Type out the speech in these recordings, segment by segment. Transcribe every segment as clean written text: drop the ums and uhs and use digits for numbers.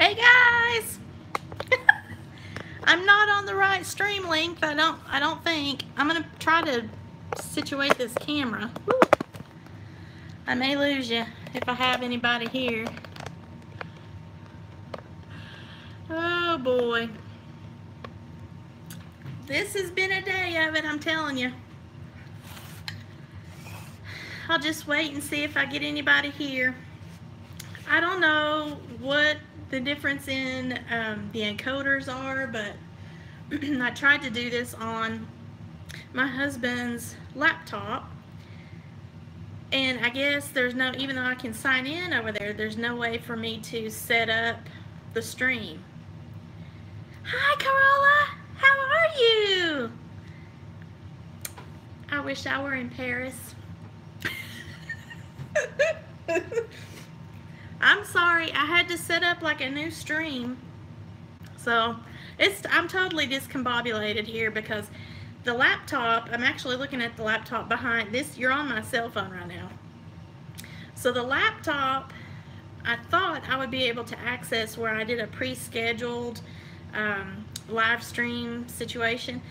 Hey guys! I'm not on the right stream length. I don't think. I'm gonna try to situate this camera. Woo. I may lose you if I have anybody here. Oh boy. This has been a day of it, I'm telling you. I'll just wait and see if I get anybody here. I don't know what the difference in the encoders are, but I tried to do this on my husband's laptop, and I guess there's no, even though I can sign in over there, there's no way for me to set up the stream. Hi Corolla, how are you? I wish I were in Paris. I'm sorry, I had to set up like a new stream. So I'm totally discombobulated here because the laptop, I'm actually looking at the laptop behind this. You're on my cell phone right now. So the laptop, I thought I would be able to access where I did a pre-scheduled live stream situation.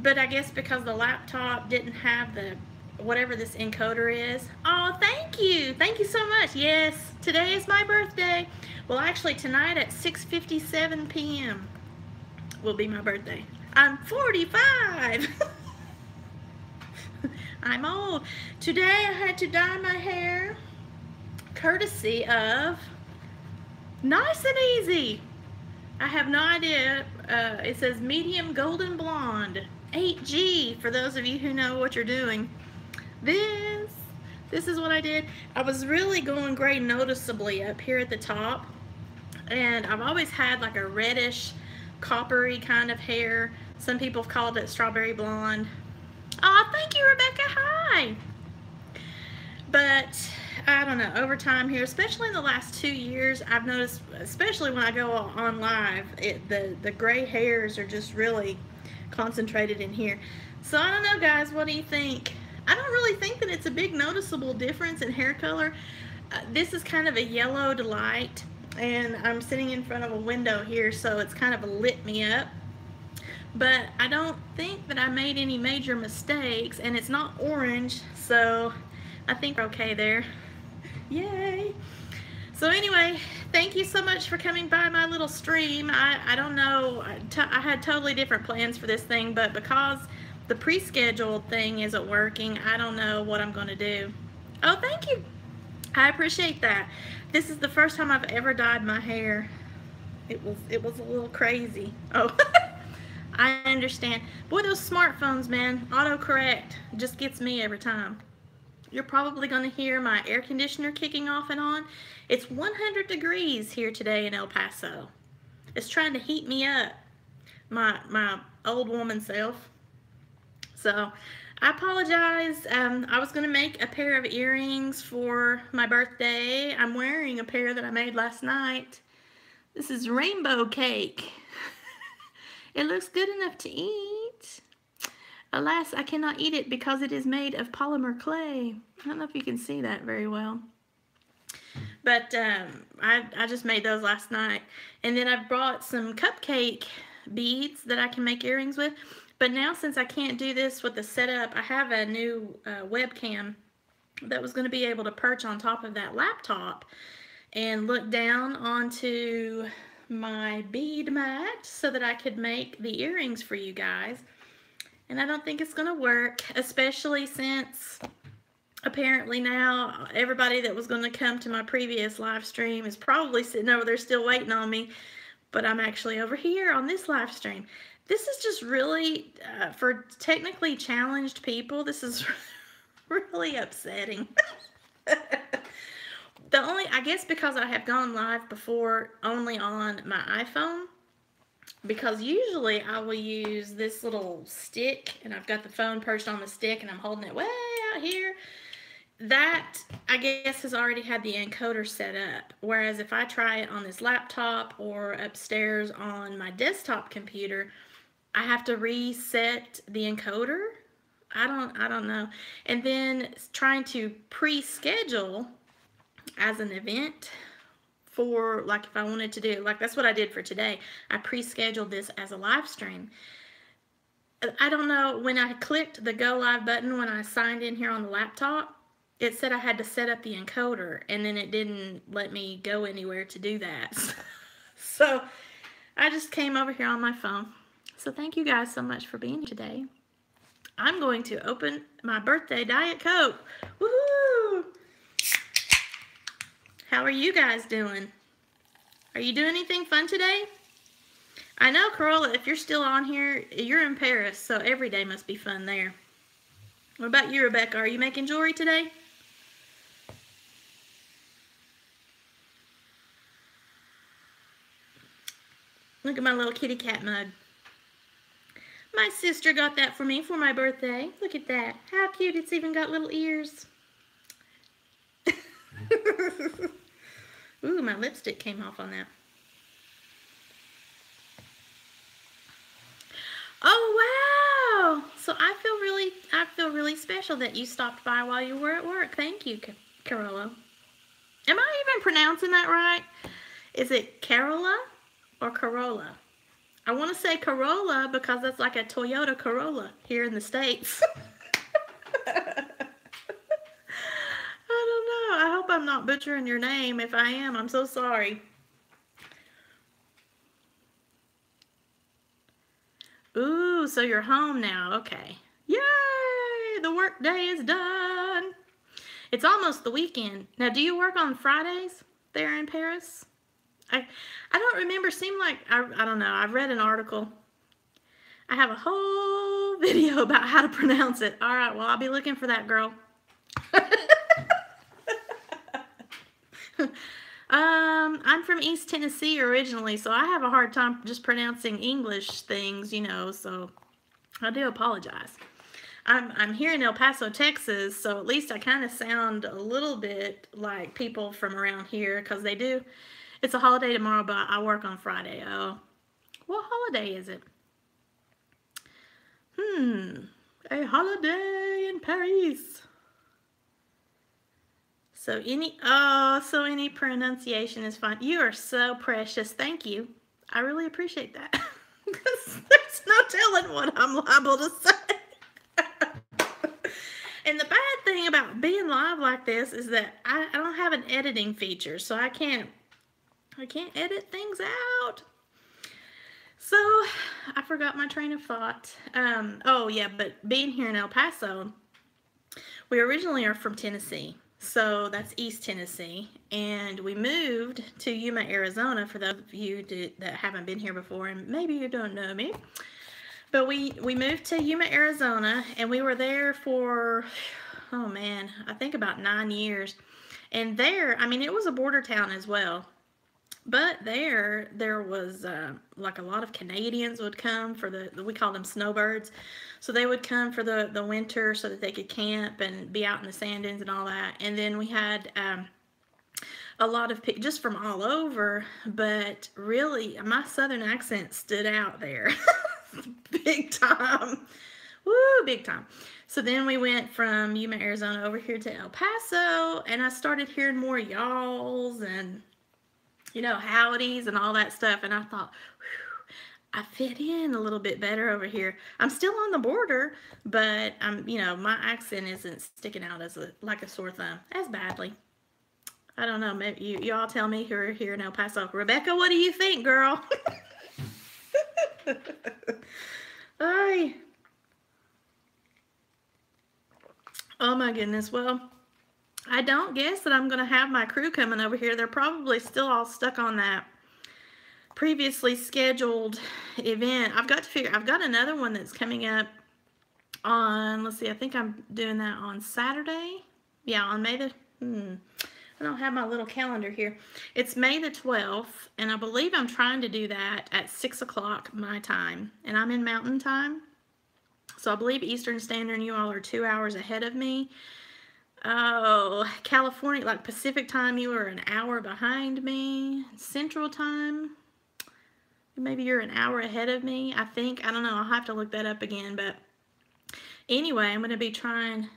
But I guess because the laptop didn't have the whatever this encoder is. Oh, thank you. Thank you so much. Yes, today is my birthday. Well, actually tonight at 6:57 p.m. will be my birthday. I'm 45. I'm old. Today I had to dye my hair courtesy of Nice and Easy. I have no idea. It says medium golden blonde 8G for those of you who know what you're doing. This is what I did. I was really going gray noticeably up here at the top, and I've always had like a reddish coppery kind of hair. Some people have called it strawberry blonde. Oh, thank you, Rebecca. Hi. But I don't know, over time here, especially in the last 2 years, I've noticed, especially when I go on live, the gray hairs are just really concentrated in here. So I don't know, guys, what do you think? I don't really think that it's a big noticeable difference in hair color. This is kind of a yellow to light, and I'm sitting in front of a window here, so it's kind of lit me up. But I don't think that I made any major mistakes, and it's not orange, so I think we're okay there. Yay! So anyway, thank you so much for coming by my little stream. I don't know, I had totally different plans for this thing, but because the pre-scheduled thing isn't working, I don't know what I'm going to do. Oh, thank you. I appreciate that. This is the first time I've ever dyed my hair. It was a little crazy. Oh, I understand. Boy, those smartphones, man, autocorrect just gets me every time. You're probably going to hear my air conditioner kicking off and on. It's 100 degrees here today in El Paso. It's trying to heat me up, my old woman self. So I apologize. I was going to make a pair of earrings for my birthday. I'm wearing a pair that I made last night. This is rainbow cake. It looks good enough to eat. Alas, I cannot eat it because it is made of polymer clay. I don't know if you can see that very well. But I just made those last night. And then I brought some cupcake beads that I can make earrings with. But now, since I can't do this with the setup, I have a new webcam that was going to be able to perch on top of that laptop and look down onto my bead mat so that I could make the earrings for you guys. And I don't think it's going to work, especially since apparently now everybody that was going to come to my previous live stream is probably sitting over there still waiting on me, but I'm actually over here on this live stream. This is just really, for technically challenged people, this is really upsetting. I guess because I have gone live before only on my iPhone, because usually I will use this little stick, and I've got the phone perched on the stick, and I'm holding it way out here. That, I guess, has already had the encoder set up, whereas if I try it on this laptop or upstairs on my desktop computer, I have to reset the encoder. I don't know. And then trying to pre-schedule as an event for, like, if I wanted to do, like, that's what I did for today. I pre-scheduled this as a live stream. I don't know, when I clicked the go live button when I signed in here on the laptop, it said I had to set up the encoder, and then it didn't let me go anywhere to do that. So I just came over here on my phone. So thank you guys so much for being here today. I'm going to open my birthday Diet Coke. Woohoo! How are you guys doing? Are you doing anything fun today? I know, Corolla, if you're still on here, you're in Paris, so every day must be fun there. What about you, Rebecca? Are you making jewelry today? Look at my little kitty cat mug. My sister got that for me for my birthday. Look at that. How cute. It's even got little ears. Ooh, my lipstick came off on that. Oh, wow. So I feel really special that you stopped by while you were at work. Thank you, Carola. Am I even pronouncing that right? Is it Carola or Corolla? I want to say Corolla because that's like a Toyota Corolla here in the States. I don't know. I hope I'm not butchering your name. If I am, I'm so sorry. Ooh, so you're home now. Okay. Yay! The work day is done. It's almost the weekend. Now, do you work on Fridays there in Paris? I don't remember. Seemed like, I don't know. I've read an article. I have a whole video about how to pronounce it. All right, well, I'll be looking for that, girl. I'm from East Tennessee originally, so I have a hard time just pronouncing English things, you know, so I do apologize. I'm here in El Paso, Texas, so at least I kind of sound a little bit like people from around here, because they do. It's a holiday tomorrow, but I work on Friday. Oh, what holiday is it? A holiday in Paris. So any pronunciation is fine. You are so precious. Thank you. I really appreciate that. Because there's no telling what I'm liable to say. And the bad thing about being live like this is that I don't have an editing feature, so I can't edit things out. So I forgot my train of thought. Oh yeah, but being here in El Paso, we originally are from Tennessee. So that's East Tennessee, and we moved to Yuma, Arizona, for those of you that haven't been here before, and maybe you don't know me. But we moved to Yuma, Arizona, and we were there for, oh man, I think about 9 years. And there, I mean, it was a border town as well. But there was like a lot of Canadians would come for we call them snowbirds. So they would come for the winter so that they could camp and be out in the sand dunes and all that. And then we had a lot of people just from all over, but really my southern accent stood out there. Big time. Woo, big time. So then we went from Yuma, Arizona over here to El Paso, and I started hearing more y'alls and, you know, howdies and all that stuff. And I thought, whew, I fit in a little bit better over here. I'm still on the border, but you know, my accent isn't sticking out as like a sore thumb as badly. I don't know. Maybe you all tell me who are here in El Paso. Rebecca, what do you think, girl? Ay. Oh my goodness. Well, I don't guess that I'm going to have my crew coming over here. They're probably still all stuck on that previously scheduled event. I've got another one that's coming up on, let's see, I think I'm doing that on Saturday. Yeah, on May the, I don't have my little calendar here. It's May the 12th, and I believe I'm trying to do that at 6 o'clock my time, and I'm in Mountain Time. So I believe Eastern Standard, you all are 2 hours ahead of me. Oh, California, like Pacific Time, you are an hour behind me. Central Time, maybe you're an hour ahead of me, I think. I don't know. I'll have to look that up again. But anyway, I'm going to be trying.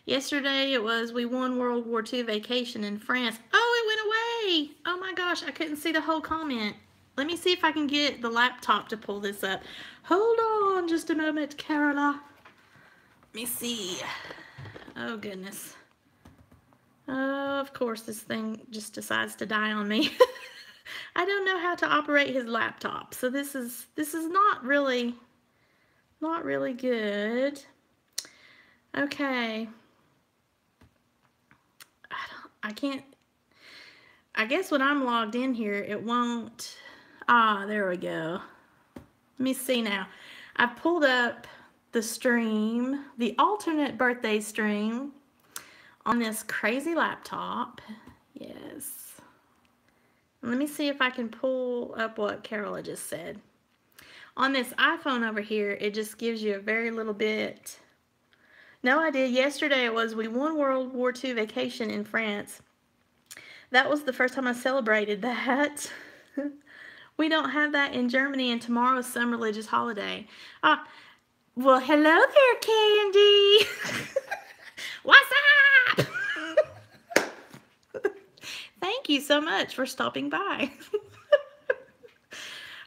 Yesterday it was we won World War II vacation in France. Oh, it Yay! Oh my gosh, I couldn't see the whole comment. Let me see if I can get the laptop to pull this up. Hold on just a moment, Carola. Let me see. Oh goodness. Oh, of course this thing just decides to die on me. I don't know how to operate his laptop, so this is not really good. Okay. I guess when I'm logged in here, it won't. Ah, there we go. Let me see now. I've pulled up the stream, the alternate birthday stream on this crazy laptop. Yes. Let me see if I can pull up what Carola just said. On this iPhone over here, it just gives you a very little bit. No, I did. Yesterday it was, we won World War II vacation in France. That was the first time I celebrated that. We don't have that in Germany, and tomorrow is some religious holiday. Ah, well, hello there, Candy. What's up? Thank you so much for stopping by.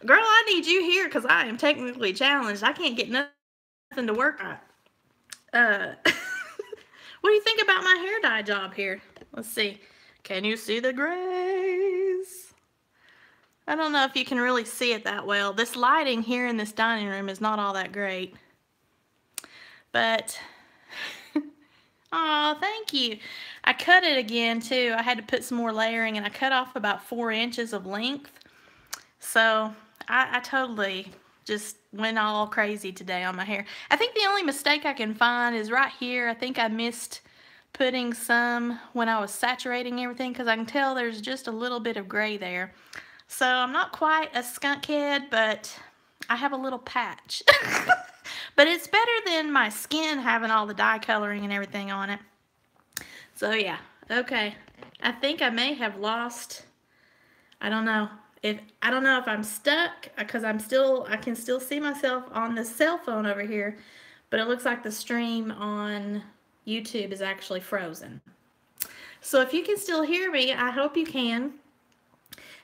Girl, I need you here because I am technically challenged. I can't get nothing to work on. What do you think about my hair dye job here? Let's see. Can you see the grays? I don't know if you can really see it that well. This lighting here in this dining room is not all that great. But, oh, thank you. I cut it again too. I had to put some more layering, and I cut off about 4 inches of length. So I totally just went all crazy today on my hair. I think the only mistake I can find is right here. I think I missed putting some when I was saturating everything, because I can tell there's just a little bit of gray there. So I'm not quite a skunk head, but I have a little patch. But it's better than my skin having all the dye coloring and everything on it. So yeah, okay. I think I may have lost, I don't know if I'm stuck, because I can still see myself on the cell phone over here, but it looks like the stream on YouTube is actually frozen. So if you can still hear me, I hope you can.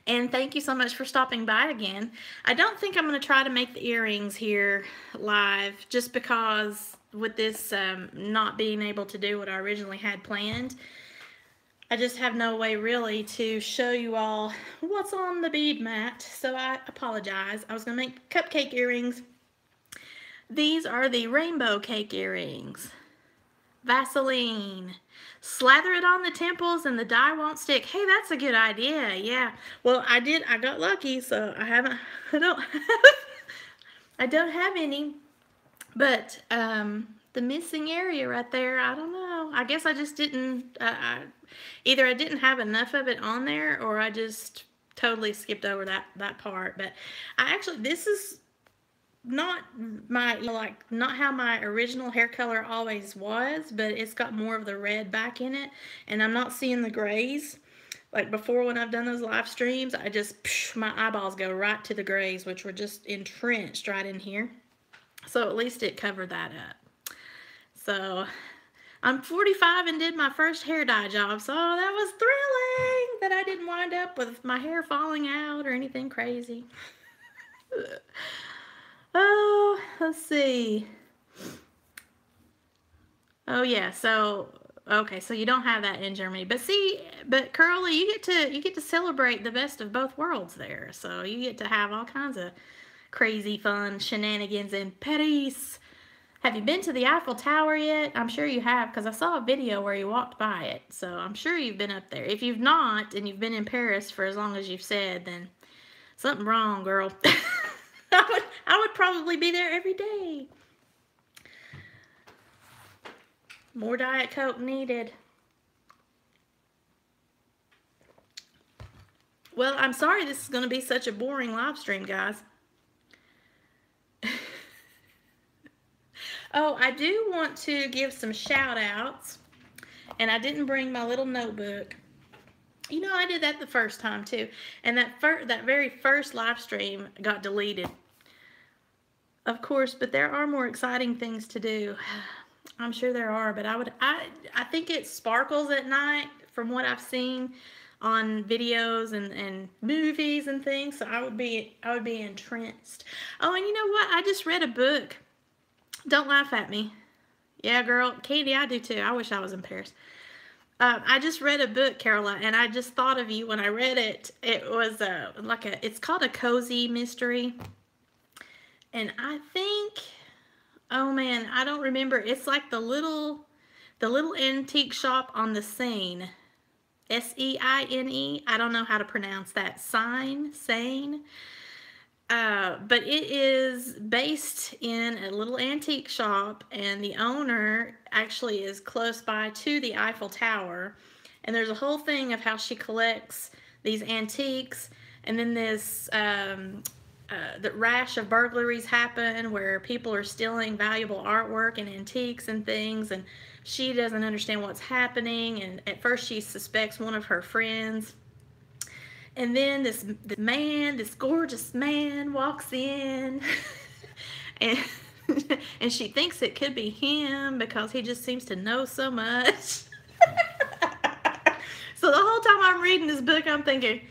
And thank you so much for stopping by again. I don't think I'm going to try to make the earrings here live, just because with this not being able to do what I originally had planned, I just have no way really to show you all what's on the bead mat. So I apologize. I was going to make cupcake earrings. These are the rainbow cake earrings. Vaseline. Slather it on the temples and the dye won't stick. Hey, that's a good idea. Yeah. Well, I got lucky, so I don't have any. But the missing area right there, I don't know. I guess I just didn't, either I didn't have enough of it on there, or I just totally skipped over that part. But this is not my, not how my original hair color always was, but it's got more of the red back in it, and I'm not seeing the grays. Like before, when I've done those live streams, my eyeballs go right to the grays, which were just entrenched right in here. So at least it covered that up. So I'm 45 and did my first hair dye job, so that was thrilling that I didn't wind up with my hair falling out or anything crazy. Oh, let's see. Oh yeah, so okay, so you don't have that in Germany. But Curly, you get to celebrate the best of both worlds there. So you get to have all kinds of crazy fun shenanigans in Paris. Have you been to the Eiffel Tower yet? I'm sure you have, because I saw a video where you walked by it. So I'm sure you've been up there. If you've not, and you've been in Paris for as long as you've said, then something wrong, girl. I would probably be there every day. More Diet Coke needed. Well, I'm sorry this is going to be such a boring live stream, guys. Oh, I do want to give some shout outs, and I didn't bring my little notebook. You know, I did that the first time too, and that very first live stream got deleted, of course. But there are more exciting things to do. I'm sure there are, but I think it sparkles at night from what I've seen. on videos and movies and things. So I would be entranced. Oh, and you know what? I just read a book. Don't laugh at me. Yeah, girl, Candy, I do too. I wish I was in Paris. I just read a book, Carola, and I just thought of you when I read it. It was it's called a cozy mystery, and I think, oh man, I don't remember. It's like the little antique shop on the Seine, Seine. I don't know how to pronounce that. Seine. But it is based in a little antique shop, and the owner actually is close by to the Eiffel Tower. And there's a whole thing of how she collects these antiques, and then this the rash of burglaries happen where people are stealing valuable artwork and antiques and things, and she doesn't understand what's happening. And at first she suspects one of her friends. And then this gorgeous man walks in, and and she thinks it could be him because he just seems to know so much. So the whole time I'm reading this book, I'm thinking,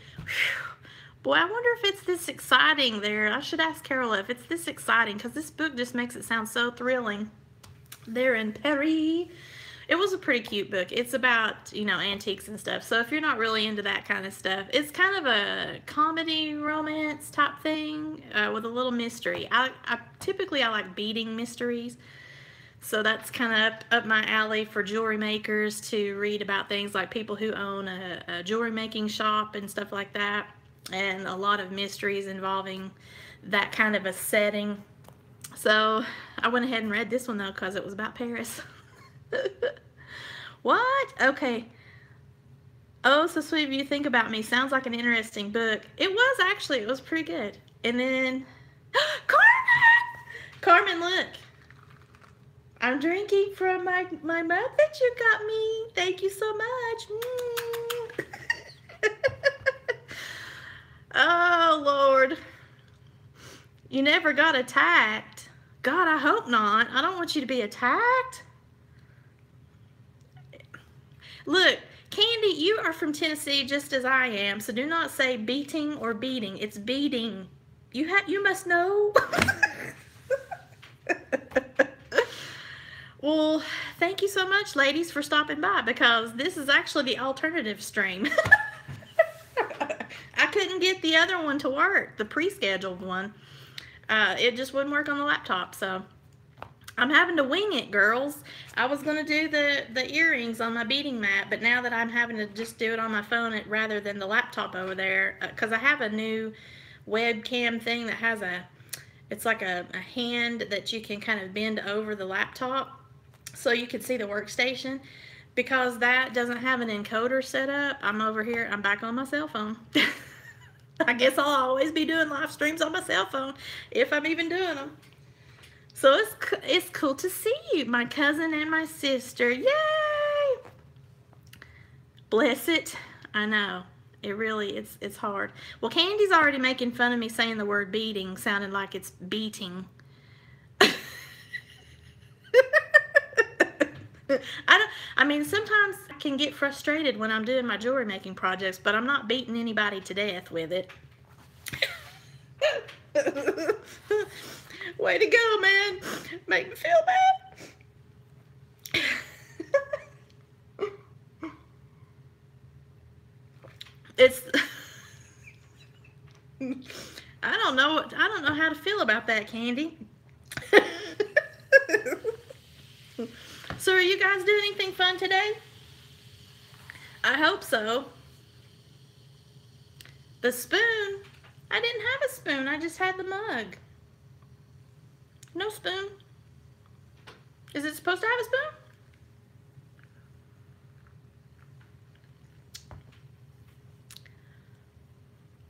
boy, I wonder if it's this exciting there. I should ask Carola if it's this exciting, because this book just makes it sound so thrilling. They're in Paris. It was a pretty cute book. It's about, you know, antiques and stuff. So if you're not really into that kind of stuff, it's kind of a comedy romance type thing with a little mystery. I typically like beading mysteries. So that's kind of up my alley for jewelry makers to read about things like people who own a jewelry making shop and stuff like that. And a lot of mysteries involving that kind of a setting. So I went ahead and read this one though because it was about Paris. What? Okay. Oh, so sweet of you. Think about me. Sounds like an interesting book. It was actually. It was pretty good. And then Carmen, look. I'm drinking from my mug that you got me. Thank you so much. Oh, Lord. You never got attacked. God, I hope not. I don't want you to be attacked. Look, Candy, you are from Tennessee just as I am, so do not say beating or beating. It's beating. You must know. Well, thank you so much, ladies, for stopping by, because this is actually the alternative stream. I couldn't get the other one to work, the pre-scheduled one. It just wouldn't work on the laptop, so I'm having to wing it, girls. I was going to do the earrings on my beading mat, but now that I'm having to just do it on my phone rather than the laptop over there, because I have a new webcam thing that has it's like a hand that you can kind of bend over the laptop so you can see the workstation. Because that doesn't have an encoder set up, I'm over here, I'm back on my cell phone. I guess I'll always be doing live streams on my cell phone, if I'm even doing them. So it's cool to see you, my cousin and my sister. Yay! Bless it. I know. It really, it's hard. Well, Candy's already making fun of me saying the word beating, sounding like it's beating. I mean, sometimes I can get frustrated when I'm doing my jewelry making projects, but I'm not beating anybody to death with it. Way to go, man. Make me feel bad. It's I don't know how to feel about that, Candy. So are you guys doing anything fun today? I hope so. The spoon? I didn't have a spoon. I just had the mug. No spoon. Is it supposed to have a spoon?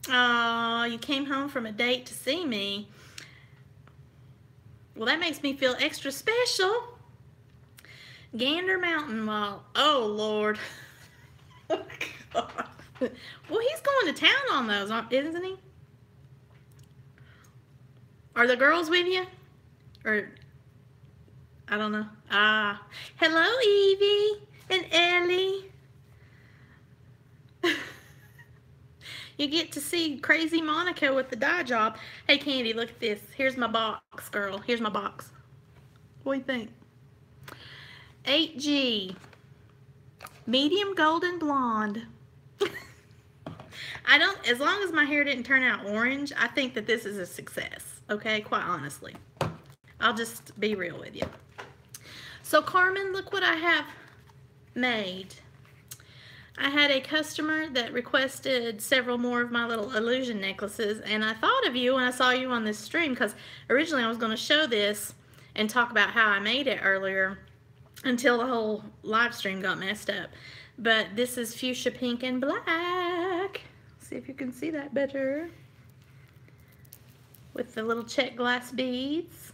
Oh, you came home from a date to see me. Well, that makes me feel extra special. Gander Mountain Mall. Oh, Lord. Oh, God. Well, he's going to town on those, isn't he? Are the girls with you? Or, I don't know. Hello, Evie and Ellie. You get to see crazy Monica with the dye job. Hey, Candy, look at this. Here's my box, girl. Here's my box. What do you think? 8G. Medium golden blonde. As long as my hair didn't turn out orange, I think that this is a success. Okay, quite honestly. I'll just be real with you. So, Carmen, look what I have made. I had a customer that requested several more of my little illusion necklaces, and I thought of you when I saw you on this stream, because originally I was going to show this and talk about how I made it earlier until the whole live stream got messed up. But this is fuchsia pink and black. See if you can see that better. With the little check glass beads.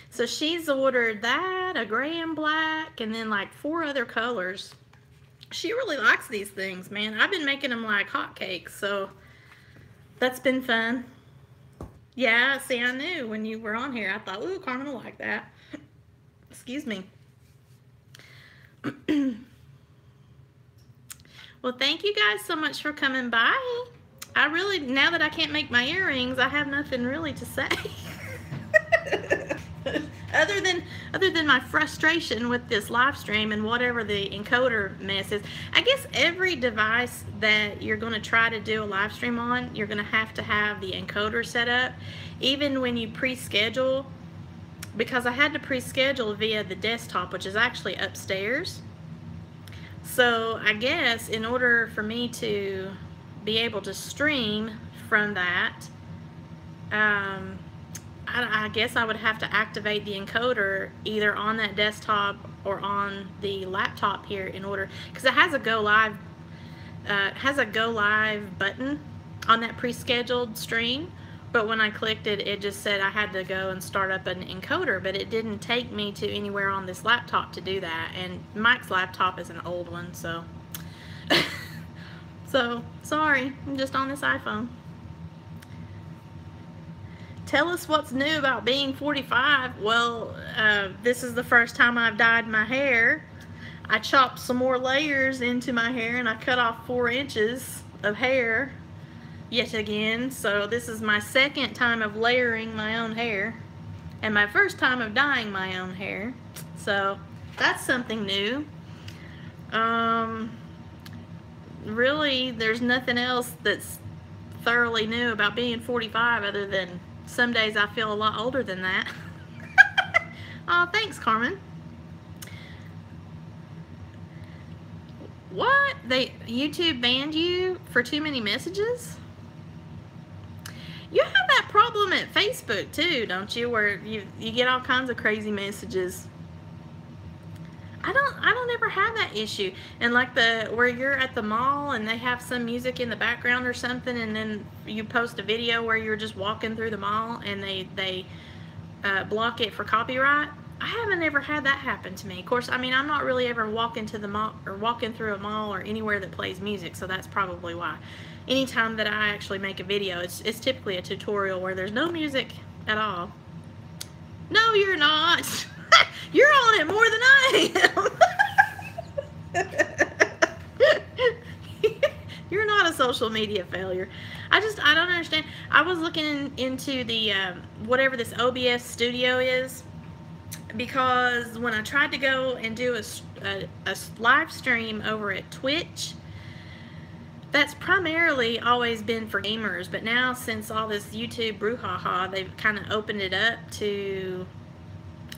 So she's ordered that, a gray and black, and then like 4 other colors. She really likes these things, man. I've been making them like hotcakes, so that's been fun. Yeah, see, I knew when you were on here. I thought, ooh, Carmen will like that. Excuse me. Well, thank you guys so much for coming by. I really, now that I can't make my earrings, I have nothing really to say. other than my frustration with this live stream and whatever the encoder mess is. I guess every device that you're going to try to do a live stream on, you're going to have the encoder set up, even when you pre-schedule, because I had to pre-schedule via the desktop, which is actually upstairs. So I guess in order for me to be able to stream from that, I guess I would have to activate the encoder either on that desktop or on the laptop here in order, because it has a go live button on that pre-scheduled stream, but when I clicked it, it just said I had to go and start up an encoder, but it didn't take me to anywhere on this laptop to do that. And Mike's laptop is an old one, so so sorry, I'm just on this iPhone. Tell us what's new about being 45. Well, this is the first time I've dyed my hair. I chopped some more layers into my hair and I cut off 4 inches of hair yet again. So this is my second time of layering my own hair and my first time of dyeing my own hair. So that's something new. Really, there's nothing else that's thoroughly new about being 45 other than some days I feel a lot older than that. Oh, thanks, Carmen. What? YouTube banned you for too many messages? You have that problem at Facebook too, don't you? Where you get all kinds of crazy messages. I don't ever have that issue. And like where you're at the mall and they have some music in the background or something, and then you post a video where you're just walking through the mall and they block it for copyright. I haven't ever had that happen to me. Of course, I mean, I'm not really ever walking to the mall or walking through a mall or anywhere that plays music, so that's probably why. Anytime that I actually make a video, it's typically a tutorial where there's no music at all. No, you're not. You're on it more than I am. You're not a social media failure. I don't understand. I was looking into the whatever this OBS studio is, because when I tried to go and do a live stream over at Twitch, that's primarily always been for gamers, but now since all this YouTube brouhaha, they've kind of opened it up to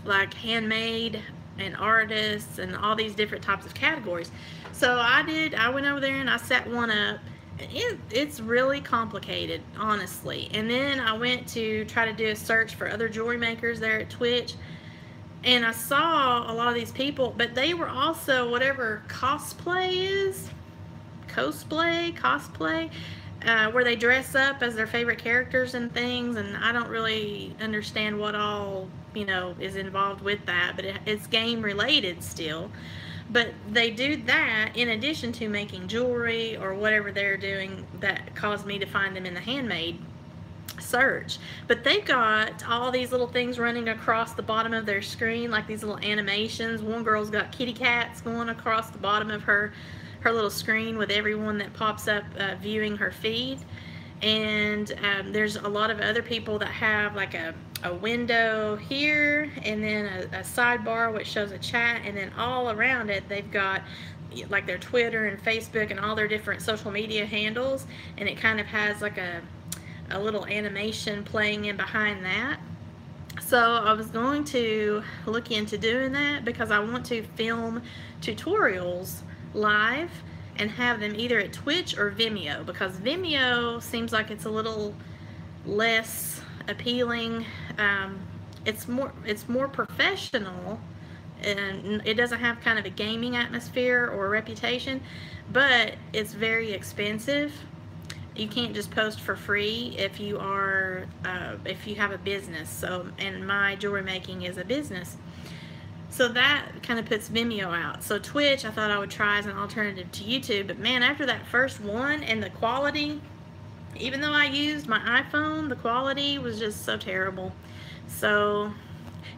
like handmade and artists and all these different types of categories. So I went over there and I set one up. It's really complicated, honestly. And then I went to try to do a search for other jewelry makers there at Twitch, and I saw a lot of these people, but they were also whatever cosplay is, cosplay, where they dress up as their favorite characters and things, and I don't really understand what all, you know, is involved with that, but it's game related still. But they do that in addition to making jewelry or whatever they're doing that caused me to find them in the handmade search. But they've got all these little things running across the bottom of their screen, like these little animations. One girl's got kitty cats going across the bottom of her her little screen with everyone that pops up viewing her feed. And there's a lot of other people that have like a window here, and then a sidebar which shows a chat, and then all around it they've got like their Twitter and Facebook and all their different social media handles, and it kind of has like a little animation playing in behind that. So I was going to look into doing that because I want to film tutorials live and have them either at Twitch or Vimeo, because Vimeo seems like it's a little less appealing. It's more professional, and it doesn't have kind of a gaming atmosphere or a reputation, but it's very expensive. You can't just post for free if you are if you have a business. So, and my jewelry making is a business, so that kind of puts Vimeo out. So Twitch I thought I would try as an alternative to YouTube, but man, after that first one, and the quality, even though I used my iPhone, the quality was just so terrible. So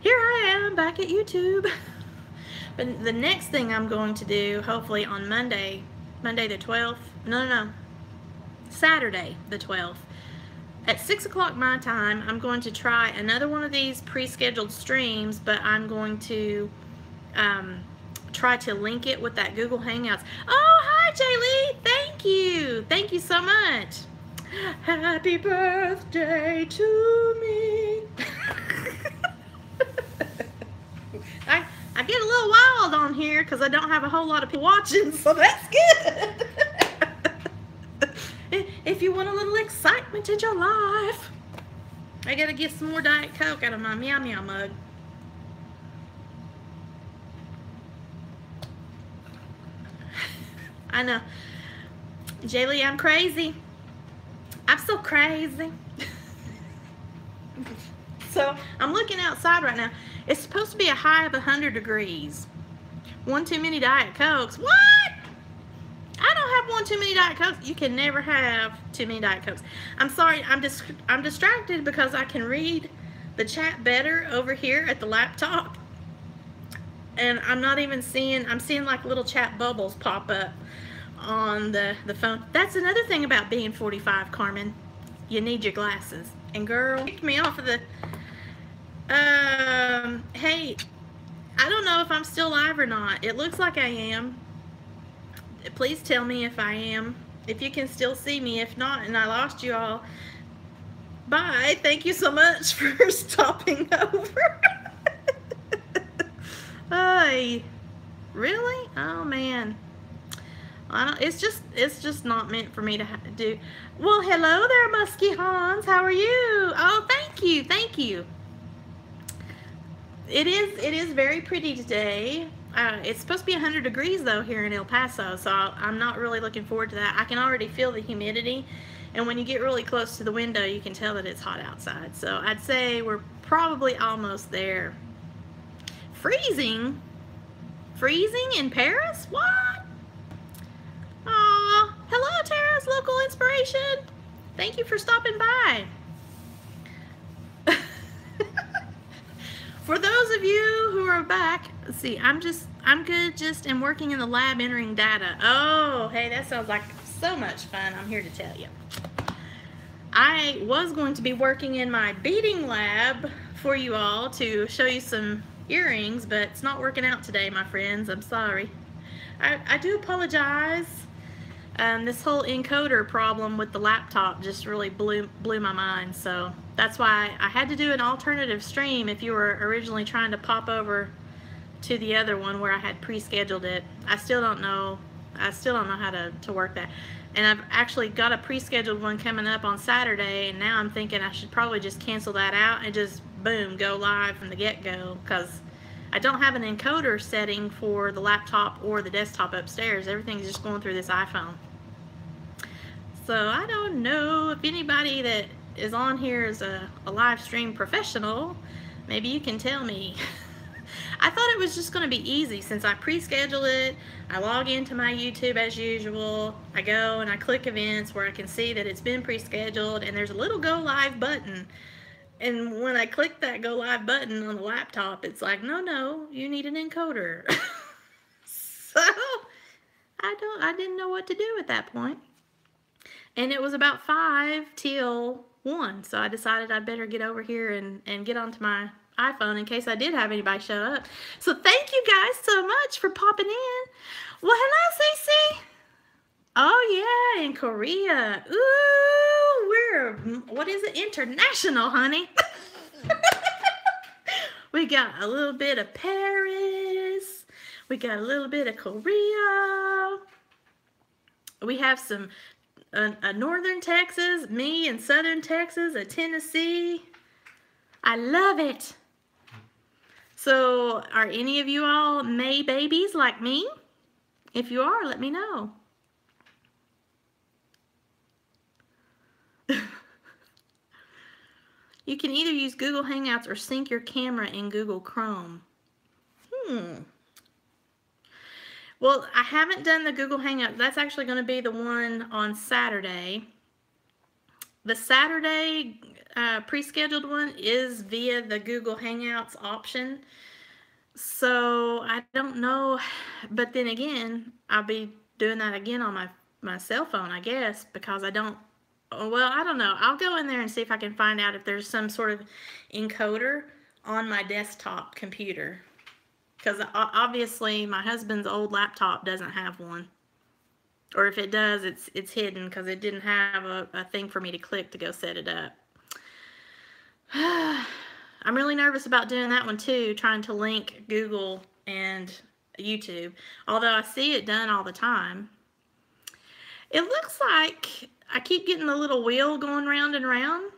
here I am back at YouTube. But the next thing I'm going to do, hopefully on Monday the 12th, Saturday the 12th, at 6 o'clock my time, I'm going to try another one of these pre-scheduled streams, but I'm going to try to link it with that Google Hangouts. Oh, hi Jaylee, thank you. Thank you so much. Happy birthday to me. I get a little wild on here because I don't have a whole lot of people watching, so that's good. If you want a little excitement in your life, I gotta get some more Diet Coke out of my Meow Meow mug. I know. Jaylee, I'm crazy. I'm so crazy. So I'm looking outside right now. It's supposed to be a high of 100 degrees. One too many Diet Cokes. What? I don't have one too many Diet Cokes. You can never have too many Diet Cokes. I'm sorry, I'm distracted because I can read the chat better over here at the laptop. And I'm not even seeing, I'm seeing like little chat bubbles pop up on the phone. That's another thing about being 45, Carmen. You need your glasses. And girl, kicked me off of the, hey, I don't know if I'm still live or not. It looks like I am. Please tell me if I am, if you can still see me. If not, and I lost you all, bye. Thank you so much for stopping over. Hey, really? Oh man, I don't. It's just not meant for me to do. Well, hello there, Musky Hans. How are you? Oh, thank you, thank you. It is very pretty today. It's supposed to be 100 degrees though here in El Paso, so I'm not really looking forward to that. I can already feel the humidity, and when you get really close to the window, you can tell that it's hot outside. So I'd say we're probably almost there. Freezing? Freezing in Paris? What? Aw, hello Tara's Local Inspiration. Thank you for stopping by. For those of you who are back, let's see, I'm good just in working in the lab entering data. Oh, hey, that sounds like so much fun. I'm here to tell you. I was going to be working in my beading lab for you all to show you some earrings, but it's not working out today, my friends. I'm sorry. I do apologize. This whole encoder problem with the laptop just really blew my mind, so that's why I had to do an alternative stream if you were originally trying to pop over to the other one where I had pre-scheduled it. I still don't know how to work that. And I've actually got a pre-scheduled one coming up on Saturday, and now I'm thinking I should probably just cancel that out and just boom, go live from the get-go, because I don't have an encoder setting for the laptop or the desktop upstairs. Everything's just going through this iPhone. So I don't know if anybody that is on here is a live stream professional. Maybe you can tell me. I thought it was just going to be easy since I pre-schedule it. I log into my YouTube as usual. I go and I click events where I can see that it's been pre-scheduled, and there's a little go live button. And when I click that go live button on the laptop, it's like, no, you need an encoder. So I didn't know what to do at that point. And it was about 5 till 1, so I decided I'd better get over here and get onto my iPhone in case I did have anybody show up. So thank you guys so much for popping in. Well, hello, Cece. Oh, yeah, in Korea. Ooh, we're, what is it, international, honey. We got a little bit of Paris. We got a little bit of Korea. We have some a northern Texas, me in southern Texas, a Tennessee. I love it. So are any of you all May babies like me? If you are, let me know. You can either use Google Hangouts or sync your camera in Google Chrome. Well, I haven't done the Google Hangout. That's actually going to be the one on Saturday. The Saturday pre-scheduled one is via the Google Hangouts option. So I don't know, but then again, I'll be doing that again on my cell phone, I guess, because I don't, well, I don't know. I'll go in there and see if I can find out if there's some sort of encoder on my desktop computer. Because obviously my husband's old laptop doesn't have one. Or if it does, it's hidden because it didn't have a thing for me to click to go set it up. I'm really nervous about doing that one too, trying to link Google and YouTube. Although I see it done all the time. It looks like I keep getting the little wheel going round and round.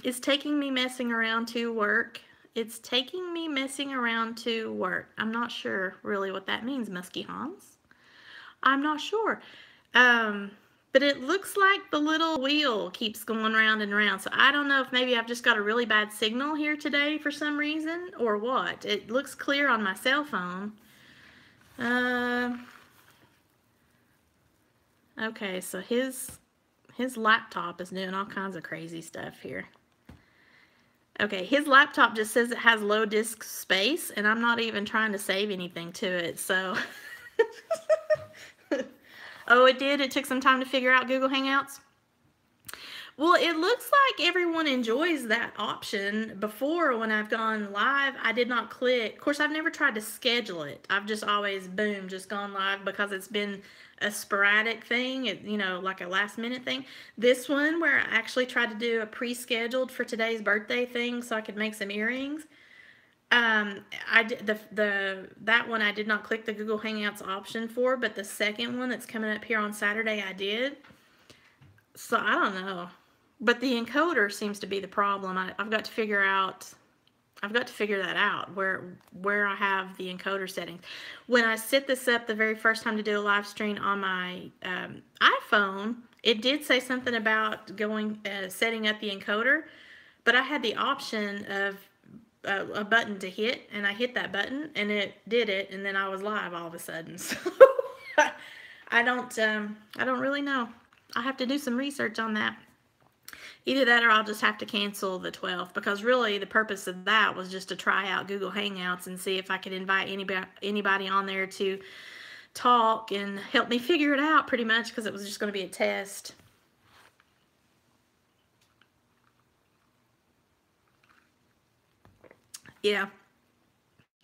It's taking me messing around to work. It's taking me messing around to work. I'm not sure really what that means, Musky Hans. I'm not sure. But it looks like the little wheel keeps going round and round. So I don't know if maybe I've just got a really bad signal here today for some reason or what. It looks clear on my cell phone. Okay, so his laptop is doing all kinds of crazy stuff here. Okay, his laptop just says it has low disk space, and I'm not even trying to save anything to it, so. Oh, it did? It took some time to figure out Google Hangouts? Well, it looks like everyone enjoys that option. Before, when I've gone live, I did not click. Of course, I've never tried to schedule it. I've just always, boom, just gone live because it's been a sporadic thing, you know, like a last minute thing. This one where I actually tried to do a pre-scheduled for today's birthday thing so I could make some earrings. That one I did not click the Google Hangouts option for, but the second one that's coming up here on Saturday I did. So I don't know. But the encoder seems to be the problem. I've got to figure that out where I have the encoder settings. When I set this up the very first time to do a live stream on my iPhone, it did say something about going setting up the encoder, but I had the option of a button to hit, and I hit that button and it did it, and then I was live all of a sudden. So I don't really know. I have to do some research on that. Either that or I'll just have to cancel the 12th, because really the purpose of that was just to try out Google Hangouts and see if I could invite anybody on there to talk and help me figure it out, pretty much, because it was just going to be a test. Yeah.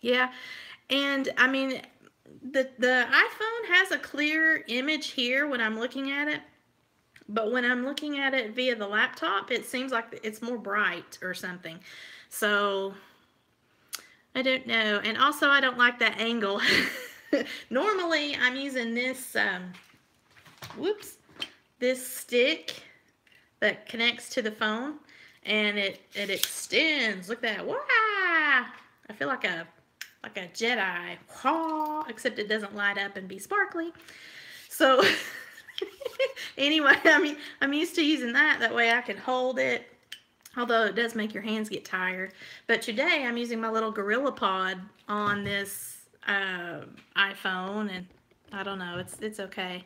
Yeah. And I mean, the iPhone has a clear image here when I'm looking at it. But when I'm looking at it via the laptop, it seems like it's more bright or something. So, I don't know. And also, I don't like that angle. Normally, I'm using this, this stick that connects to the phone. And it extends. Look at that. Wow! I feel like a Jedi. Except it doesn't light up and be sparkly. So... Anyway, I'm used to using that. That way I can hold it. Although it does make your hands get tired. But today I'm using my little Gorilla Pod on this iPhone. And I don't know. It's okay.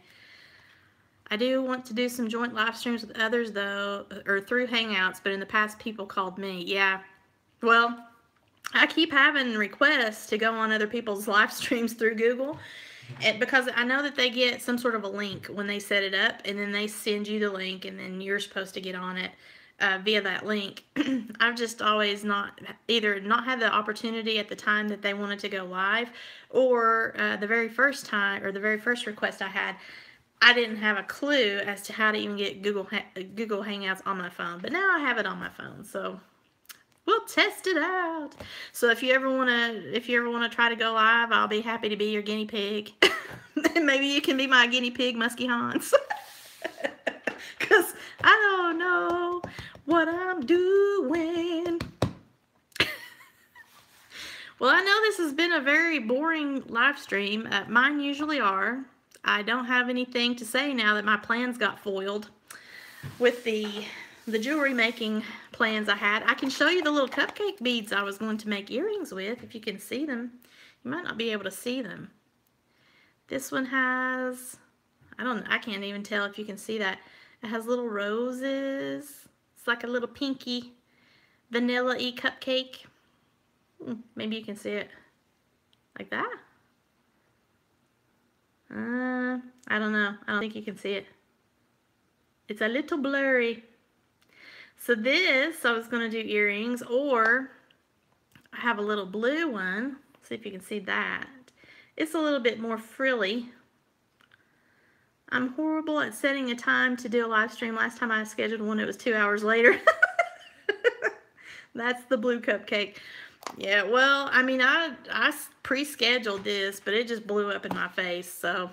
I do want to do some joint live streams with others, though. Or through Hangouts. But in the past, people called me. Yeah. Well, I keep having requests to go on other people's live streams through Google. because I know that they get some sort of a link when they set it up, and then they send you the link, and then you're supposed to get on it via that link. I've just always either not had the opportunity at the time that they wanted to go live, or the very first time, or the very first request I had, I didn't have a clue as to how to even get Google Hangouts on my phone. But now I have it on my phone, so we'll test it out. So if you ever wanna try to go live, I'll be happy to be your guinea pig. Maybe you can be my guinea pig, Muskie Hans. Cause I don't know what I'm doing. Well, I know this has been a very boring live stream. Mine usually are. I don't have anything to say now that my plans got foiled with the jewelry making plans I had. I can show you the little cupcake beads I was going to make earrings with, if you can see them. You might not be able to see them. This one has, I can't even tell if you can see that. It has little roses. It's like a little pinky vanilla-y cupcake. Maybe you can see it like that. I don't know. I don't think you can see it. It's a little blurry. So this, I was going to do earrings, or I have a little blue one. See if you can see that. It's a little bit more frilly. I'm horrible at setting a time to do a live stream. Last time I scheduled one, it was 2 hours later. That's the blue cupcake. Yeah, well, I mean, I pre-scheduled this, but it just blew up in my face, so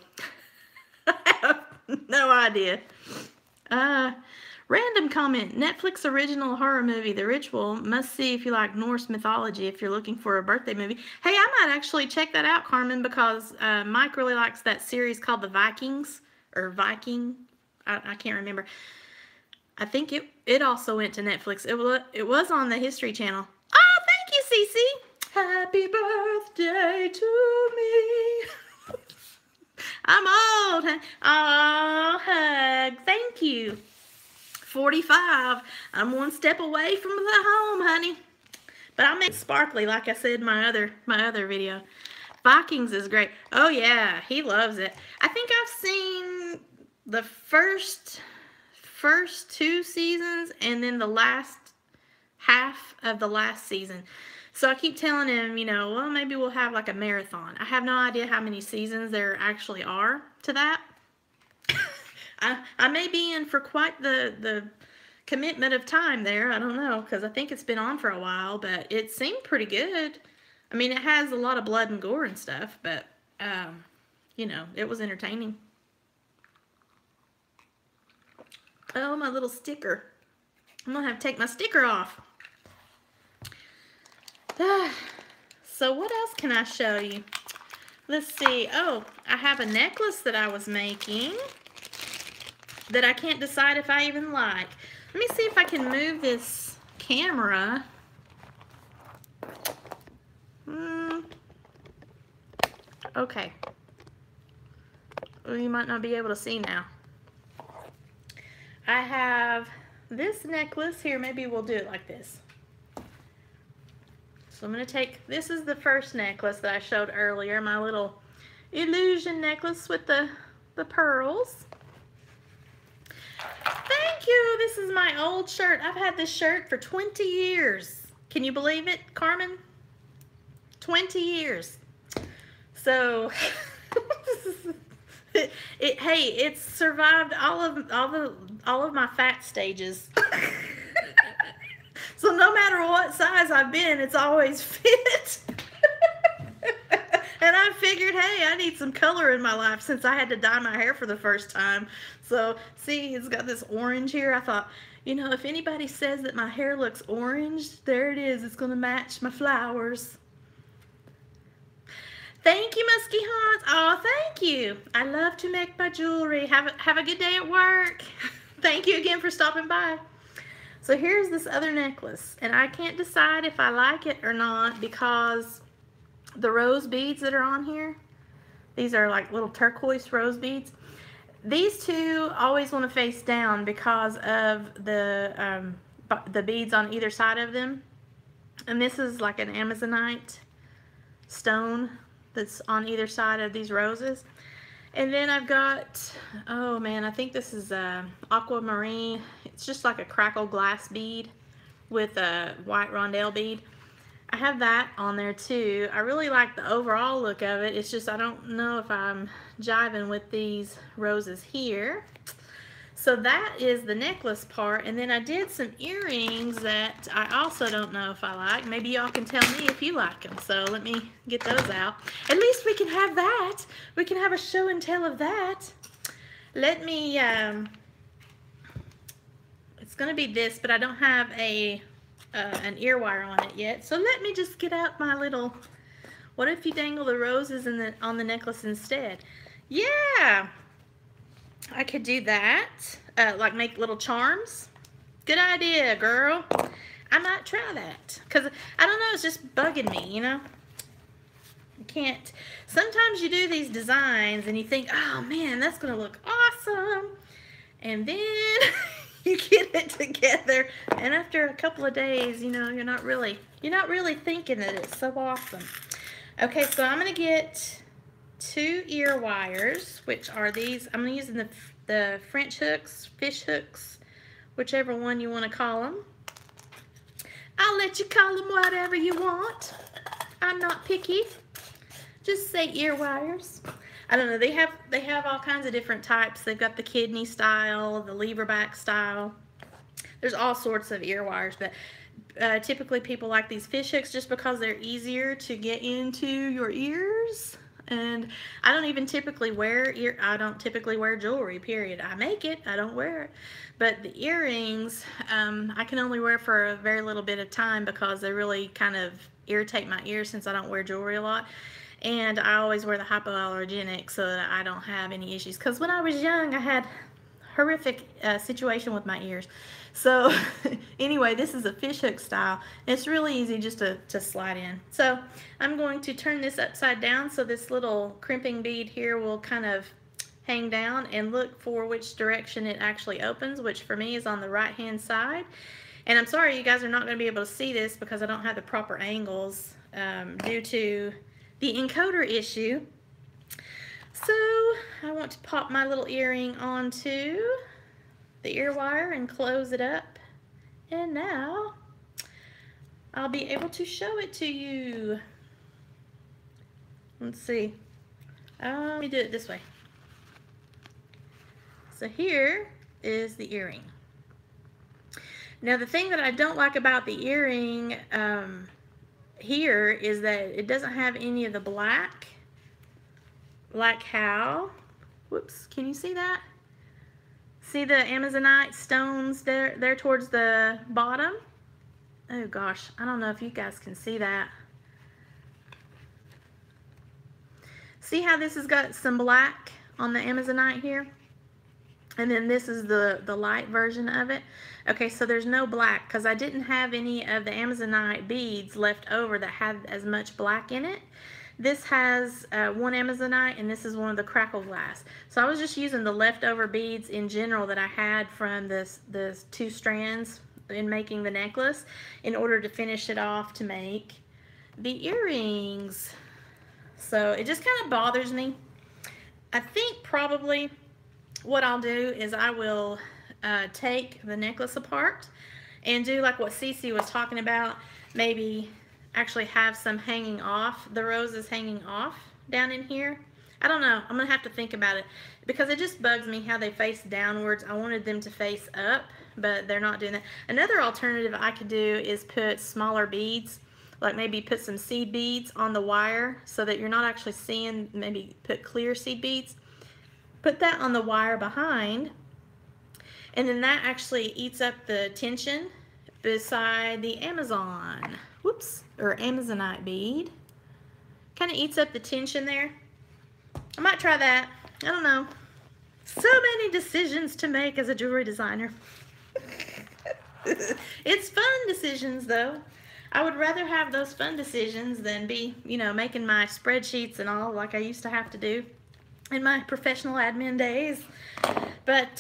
I have no idea. Random comment, Netflix original horror movie, The Ritual. Must see if you like Norse mythology if you're looking for a birthday movie. Hey, I might actually check that out, Carmen, because Mike really likes that series called The Vikings, or Viking. I can't remember. I think it also went to Netflix. It was on the History Channel. Oh, thank you, Cece. Happy birthday to me. I'm old. Oh, hug. Thank you. 45. I'm one step away from the home, honey. But I'll make it sparkly, like I said in my other video. Vikings is great. Oh yeah, he loves it. I think I've seen the first 2 seasons and then the last half of the last season. So I keep telling him, you know, well, maybe we'll have like a marathon. I have no idea how many seasons there actually are to that. I may be in for quite the commitment of time there. I don't know, because I think it's been on for a while, but it seemed pretty good. I mean, it has a lot of blood and gore and stuff, but, you know, it was entertaining. Oh, my little sticker. I'm going to have to take my sticker off. So what else can I show you? Let's see. Oh, I have a necklace that I was making that I can't decide if I even like. Let me see if I can move this camera. Okay. Well, you might not be able to see now. I have this necklace here. Maybe we'll do it like this. So I'm going to take, this is the first necklace that I showed earlier, my little illusion necklace with the pearls. Thank you. This is my old shirt. I've had this shirt for 20 years. Can you believe it, Carmen? 20 years. So hey, it's survived all of my fat stages. So no matter what size I've been, it's always fit. And I figured, hey, I need some color in my life since I had to dye my hair for the first time. So see, it's got this orange here. I thought, you know, if anybody says that my hair looks orange, there it is. It's going to match my flowers. Thank you, Muskie Hans. Oh, thank you. I love to make my jewelry. Have a good day at work. Thank you again for stopping by. So here's this other necklace, and I can't decide if I like it or not because the rose beads that are on here, these are like little turquoise rose beads. These two always want to face down because of the beads on either side of them. And this is like an Amazonite stone that's on either side of these roses. And then I've got, oh man, I think this is aquamarine. It's just like a crackle glass bead with a white rondelle bead. I have that on there too. I really like the overall look of it. It's just I don't know if I'm jiving with these roses here. So that is the necklace part, and then I did some earrings that I also don't know if I like. Maybe y'all can tell me if you like them. So let me get those out. At least we can have that. We can have a show and tell of that. Let me, it's gonna be this, but I don't have an ear wire on it yet. So let me just get out my little, what if you dangle the roses on the necklace instead? Yeah. I could do that, like make little charms. Good idea, girl. I might try that, because I don't know, it's just bugging me, you know. You can't, sometimes you do these designs and you think, oh man, that's gonna look awesome, and then you get it together, and after a couple of days, you know, you're not really thinking that it's so awesome. Okay, so I'm gonna get 2 ear wires, which are these. I'm using the French hooks, fish hooks, whichever one you want to call them. I'll let you call them whatever you want. I'm not picky. Just say ear wires. I don't know. They have all kinds of different types. They've got the kidney style, the lever back style. There's all sorts of ear wires, but typically people like these fish hooks just because they're easier to get into your ears. And I don't typically wear jewelry, period. I make it, I don't wear it. But the earrings, I can only wear for a very little bit of time because they really kind of irritate my ears since I don't wear jewelry a lot. And I always wear the hypoallergenic so that I don't have any issues. Because when I was young, I had horrific situation with my ears. So anyway, this is a fishhook style. It's really easy just to slide in. So I'm going to turn this upside down so this little crimping bead here will kind of hang down, and look for which direction it actually opens, which for me is on the right hand side. And I'm sorry you guys are not going to be able to see this because I don't have the proper angles due to the encoder issue. So I want to pop my little earring onto the ear wire and close it up, and now I'll be able to show it to you. Let's see. Let me do it this way. So here is the earring. Now the thing that I don't like about the earring here is that it doesn't have any of the black, like how, whoops, can you see that? See the Amazonite stones there towards the bottom? Oh gosh, I don't know if you guys can see that. See how this has got some black on the Amazonite here? And then this is the light version of it. Okay, so there's no black because I didn't have any of the Amazonite beads left over that had as much black in it. This has one Amazonite, and this is one of the crackle glass. So I was just using the leftover beads in general that I had from this 2 strands in making the necklace in order to finish it off to make the earrings. So it just kind of bothers me. I think probably what I'll do is I will take the necklace apart and do like what Cece was talking about, maybe actually have some hanging off, the roses hanging off down in here. I don't know, I'm gonna have to think about it because it just bugs me how they face downwards. I wanted them to face up, but they're not doing that. Another alternative I could do is put smaller beads, like maybe put some seed beads on the wire so that you're not actually seeing, maybe put clear seed beads. Put that on the wire behind, and then that actually eats up the tension beside the Amazon, whoops, or Amazonite bead. Kind of eats up the tension there. I might try that. I don't know. So many decisions to make as a jewelry designer. It's fun decisions though. I would rather have those fun decisions than be, you know, making my spreadsheets and all like I used to have to do in my professional admin days. But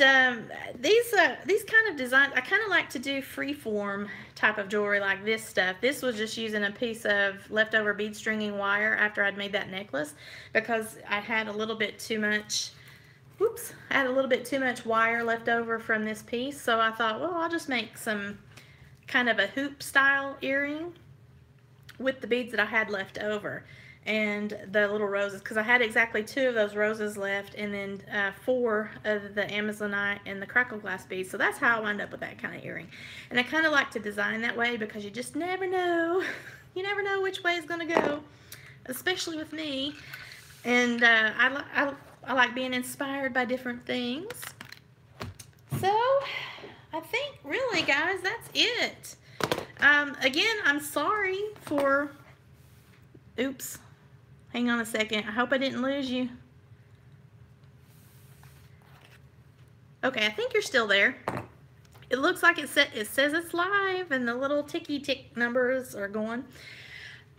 these kind of designs, I kind of like to do freeform type of jewelry like this stuff. This was just using a piece of leftover bead stringing wire after I'd made that necklace because I had a little bit too much, whoops, I had a little bit too much wire left over from this piece. So I thought, well, I'll just make some kind of a hoop style earring with the beads that I had left over and the little roses, because I had exactly 2 of those roses left, and then 4 of the Amazonite and the crackle glass beads. So that's how I wound up with that kind of earring. And I kind of like to design that way because you just never know. You never know which way it's going to go, especially with me. And I like being inspired by different things. So I think really, guys, that's it. Again, I'm sorry for, oops, hang on a second. I hope I didn't lose you. Okay, I think you're still there. It looks like it says it's live and the little tick numbers are going.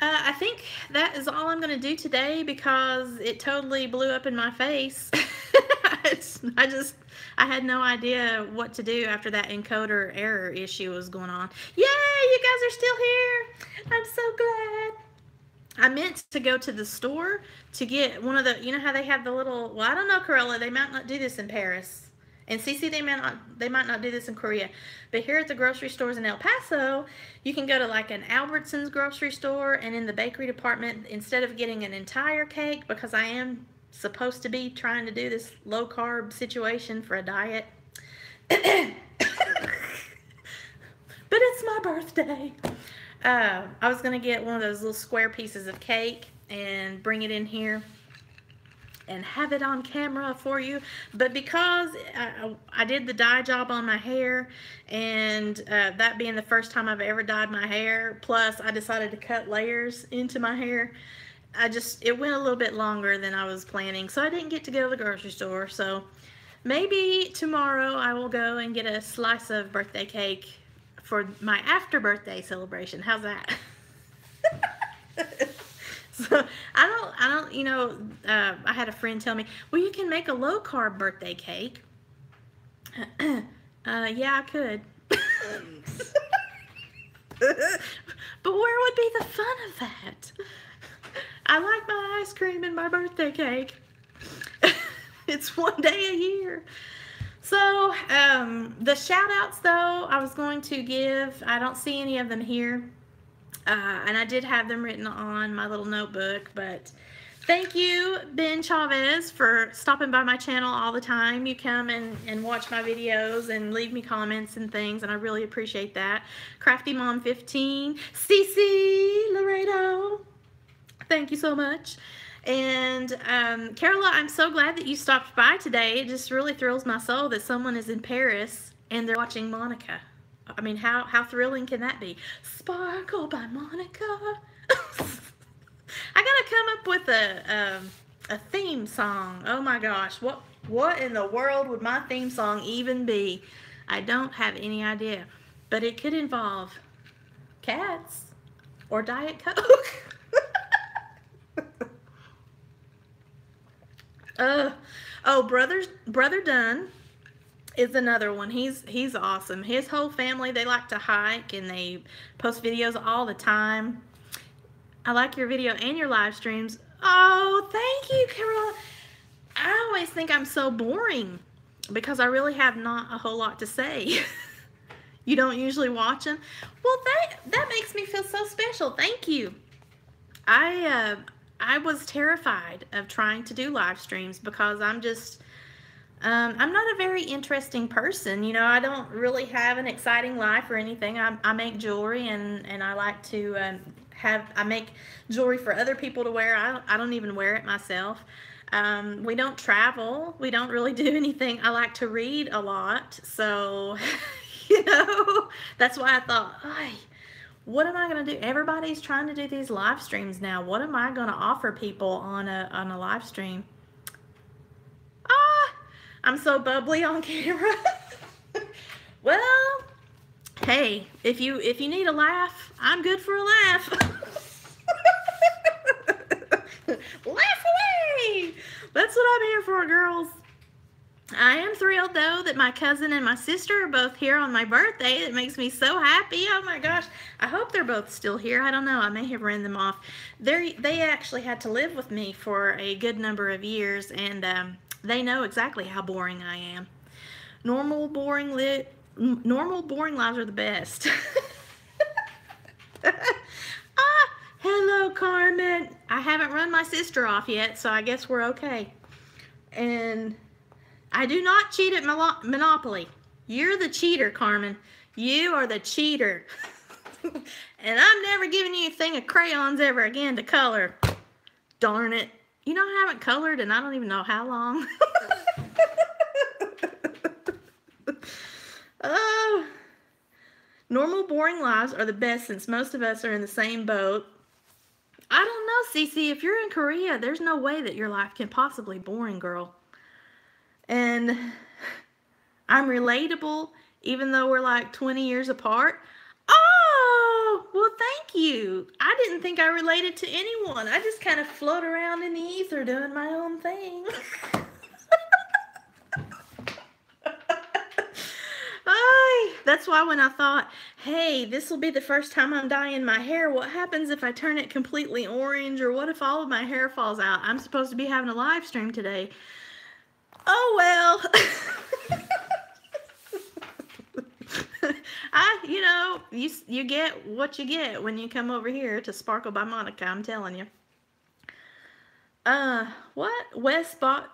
I think that is all I'm going to do today because it totally blew up in my face. I had no idea what to do after that encoder error issue was going on. Yay, you guys are still here. I'm so glad. I meant to go to the store to get one of the, you know how they have the little, well, I don't know, Corolla, they might not do this in Paris. And CC, they might not do this in Korea. But here at the grocery stores in El Paso, you can go to like an Albertsons grocery store, and in the bakery department, instead of getting an entire cake, because I am supposed to be trying to do this low carb situation for a diet. But it's my birthday. I was going to get one of those little square pieces of cake and bring it in here and have it on camera for you, but because I did the dye job on my hair, and that being the first time I've ever dyed my hair, plus I decided to cut layers into my hair, it went a little bit longer than I was planning, so I didn't get to go to the grocery store. So maybe tomorrow I will go and get a slice of birthday cake for my after birthday celebration. How's that? So I don't, you know, I had a friend tell me, well, you can make a low carb birthday cake. Yeah, I could. But where would be the fun of that? I like my ice cream and my birthday cake. It's one day a year. So the shout outs though, I was going to give, I don't see any of them here. And I did have them written on my little notebook, but thank you, Ben Chavez, for stopping by my channel all the time. You come and watch my videos and leave me comments and things, and I really appreciate that. Crafty Mom 15, Cece Laredo, thank you so much. And Carola, I'm so glad that you stopped by today. It just really thrills my soul that someone is in Paris and they're watching Monica. I mean, how thrilling can that be? Sparkle by Monica. I gotta come up with a theme song. Oh my gosh, what in the world would my theme song even be? I don't have any idea, but it could involve cats or Diet Coke. Oh, Brother Dunn is another one. He's awesome. His whole family, they like to hike and they post videos all the time. I like your video and your live streams. Oh, thank you, Carol. I always think I'm so boring because I really have not a whole lot to say. You don't usually watch them? Well, that makes me feel so special. Thank you. I was terrified of trying to do live streams because I'm not a very interesting person. You know, I don't really have an exciting life or anything. I make jewelry and I like to I make jewelry for other people to wear. I don't even wear it myself. We don't travel. We don't really do anything. I like to read a lot. So, you know, that's why I thought, hey, what am I going to do? Everybody's trying to do these live streams now. What am I going to offer people on a live stream? I'm so bubbly on camera. Well, hey, if you need a laugh, I'm good for a laugh. Laugh away. That's what I'm here for, girls. I am thrilled, though, that my cousin and my sister are both here on my birthday. It makes me so happy. Oh my gosh. I hope they're both still here. I don't know. I may have ran them off. They actually had to live with me for a good number of years, and they know exactly how boring I am. Normal, boring lives are the best. Hello, Carmen. I haven't run my sister off yet, so I guess we're okay. And I do not cheat at Monopoly. You're the cheater, Carmen. You are the cheater. And I'm never giving you a thing of crayons ever again to color. Darn it. You know, I haven't colored and I don't even know how long. Oh. Normal, boring lives are the best since most of us are in the same boat. I don't know, Cece. If you're in Korea, there's no way that your life can possibly be boring, girl. And I'm relatable, even though we're like 20 years apart. Oh, well, thank you. I didn't think I related to anyone. I just kind of float around in the ether doing my own thing. That's why when I thought, hey, this will be the first time I'm dyeing my hair, what happens if I turn it completely orange, or what if all of my hair falls out? I'm supposed to be having a live stream today. Oh well. You know, you get what you get when you come over here to Sparkle by Monica, I'm telling you. What? Wes bought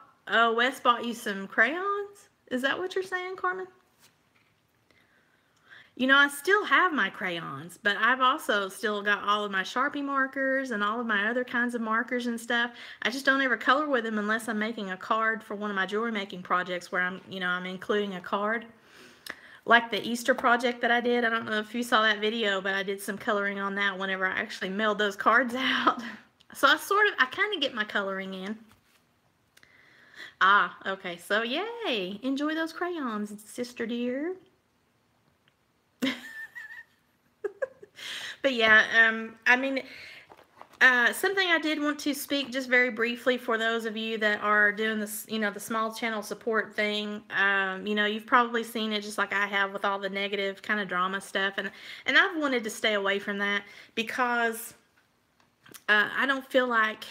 you some crayons? Is that what you're saying, Carmen? You know, I still have my crayons, but I've also still got all of my Sharpie markers and all of my other kinds of markers and stuff. I just don't ever color with them unless I'm making a card for one of my jewelry making projects where I'm including a card. Like the Easter project that I did. I don't know if you saw that video, but I did some coloring on that whenever I actually mailed those cards out. So I kind of get my coloring in. Ah, okay. So yay. Enjoy those crayons, sister dear. But yeah, I mean, something I did want to speak just very briefly for those of you that are doing this, the small channel support thing. You've probably seen it just like I have with all the negative kind of drama stuff, and I've wanted to stay away from that because I don't feel like,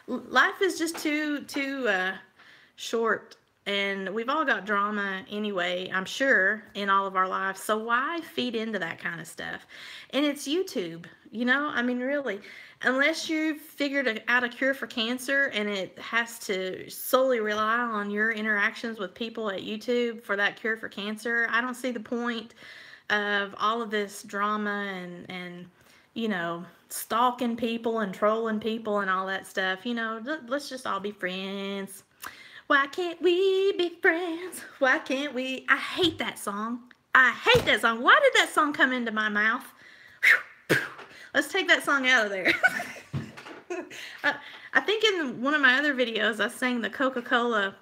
life is just too short. And we've all got drama anyway, I'm sure, in all of our lives. So why feed into that kind of stuff? And it's YouTube, I mean, really. Unless you've figured out a cure for cancer and it has to solely rely on your interactions with people at YouTube for that cure for cancer, I don't see the point of all of this drama and stalking people and trolling people and all that stuff. Let's just all be friends. Why can't we be friends? Why can't we? I hate that song. I hate that song. Why did that song come into my mouth? Let's take that song out of there. I think in one of my other videos, I sang the Coca-Cola,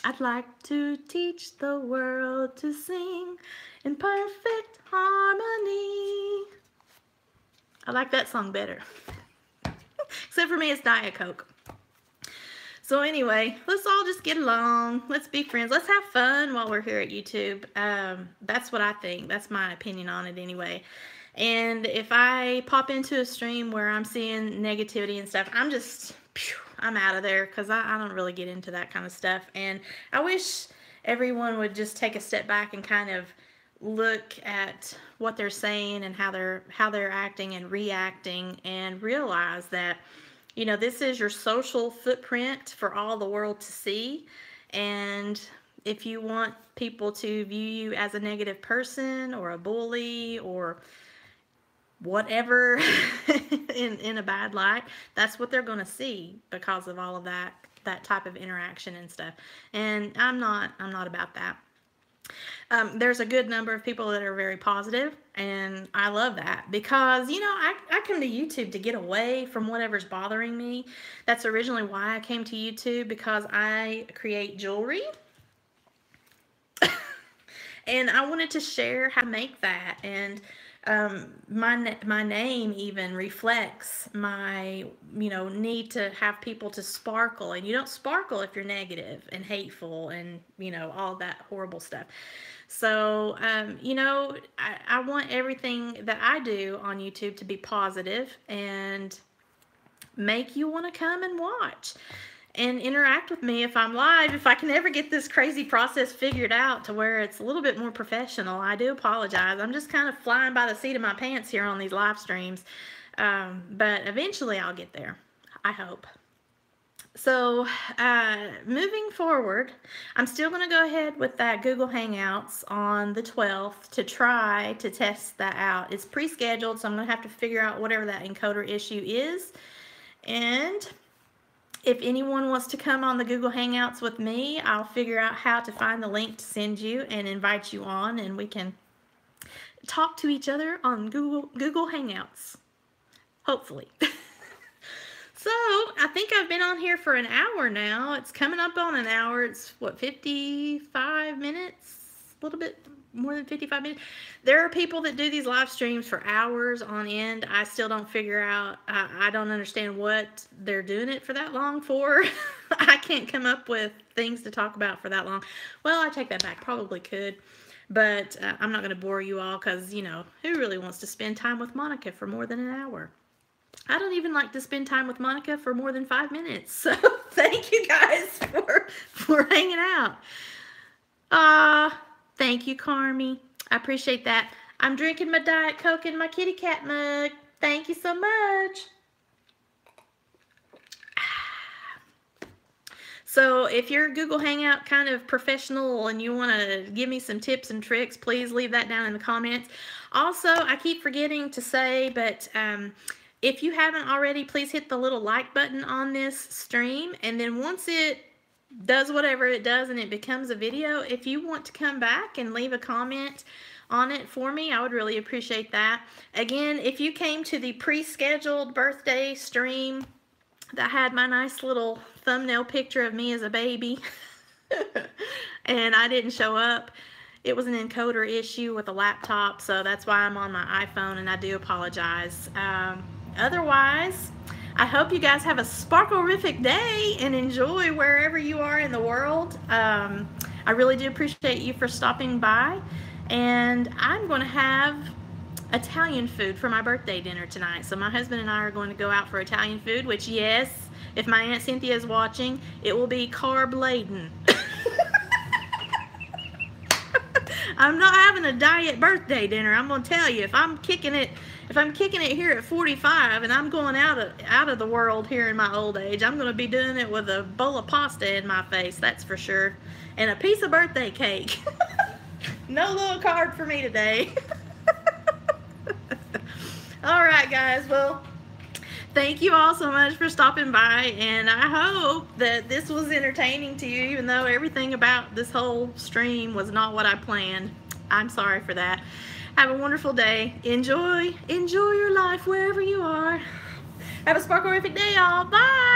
I'd like to teach the world to sing in perfect harmony. I like that song better. Except for me, it's Diet Coke. So anyway, let's all just get along. Let's be friends. Let's have fun while we're here at YouTube. That's what I think. That's my opinion on it anyway. And if I pop into a stream where I'm seeing negativity and stuff, I'm out of there because I don't really get into that kind of stuff. And I wish everyone would just take a step back and kind of look at what they're saying and how they're acting and reacting and realize that this is your social footprint for all the world to see. And if you want people to view you as a negative person or a bully or whatever in a bad light, that's what they're going to see because of all of that type of interaction and stuff. And I'm not about that. There's a good number of people that are very positive, and I love that because, I come to YouTube to get away from whatever's bothering me. That's originally why I came to YouTube, because I create jewelry, and I wanted to share how to make that and my name even reflects my, need to have people to sparkle, and you don't sparkle if you're negative and hateful and, all that horrible stuff. So, I want everything that I do on YouTube to be positive and make you want to come and watch and interact with me if I'm live. If I can ever get this crazy process figured out to where it's a little bit more professional, I do apologize. I'm just kind of flying by the seat of my pants here on these live streams. But eventually I'll get there, I hope. So moving forward, I'm still going to go ahead with that Google Hangouts on the 12th to try to test that out. It's pre-scheduled, so I'm going to have to figure out whatever that encoder issue is. And if anyone wants to come on the Google Hangouts with me, I'll figure out how to find the link to send you and invite you on, and we can talk to each other on Google Hangouts, hopefully. So I think I've been on here for an hour now. It's coming up on an hour. It's what, 55 minutes? A little bit more than 55 minutes. There are people that do these live streams for hours on end. I still don't figure out, I don't understand what they're doing it for that long for. I can't come up with things to talk about for that long. Well, I take that back, probably could. But I'm not going to bore you all because, who really wants to spend time with Monica for more than an hour? I don't even like to spend time with Monica for more than 5 minutes. So thank you guys for hanging out. Thank you, Carmi. I appreciate that. I'm drinking my Diet Coke in my kitty cat mug. Thank you so much. So if you're a Google Hangout kind of professional and you want to give me some tips and tricks, please leave that down in the comments. Also, I keep forgetting to say, but if you haven't already, please hit the little like button on this stream. And then once it does whatever it does and it becomes a video, if you want to come back and leave a comment on it for me, I would really appreciate that. Again, if you came to the pre-scheduled birthday stream that had my nice little thumbnail picture of me as a baby and I didn't show up, it was an encoder issue with a laptop, so that's why I'm on my iPhone, and I do apologize. Otherwise, I hope you guys have a sparkle-rific day and enjoy wherever you are in the world. I really do appreciate you for stopping by, and I'm going to have Italian food for my birthday dinner tonight. So my husband and I are going to go out for Italian food, which, yes, if my Aunt Cynthia is watching, it will be carb-laden. I'm not having a diet birthday dinner. I'm going to tell you, if I'm kicking it here at 45 and I'm going out of the world here in my old age, I'm going to be doing it with a bowl of pasta in my face, that's for sure, and a piece of birthday cake. No little card for me today. All right, guys. Well, thank you all so much for stopping by, and I hope that this was entertaining to you, even though everything about this whole stream was not what I planned. I'm sorry for that. Have a wonderful day. Enjoy your life wherever you are. Have a sparkle-rific day, y'all. Bye.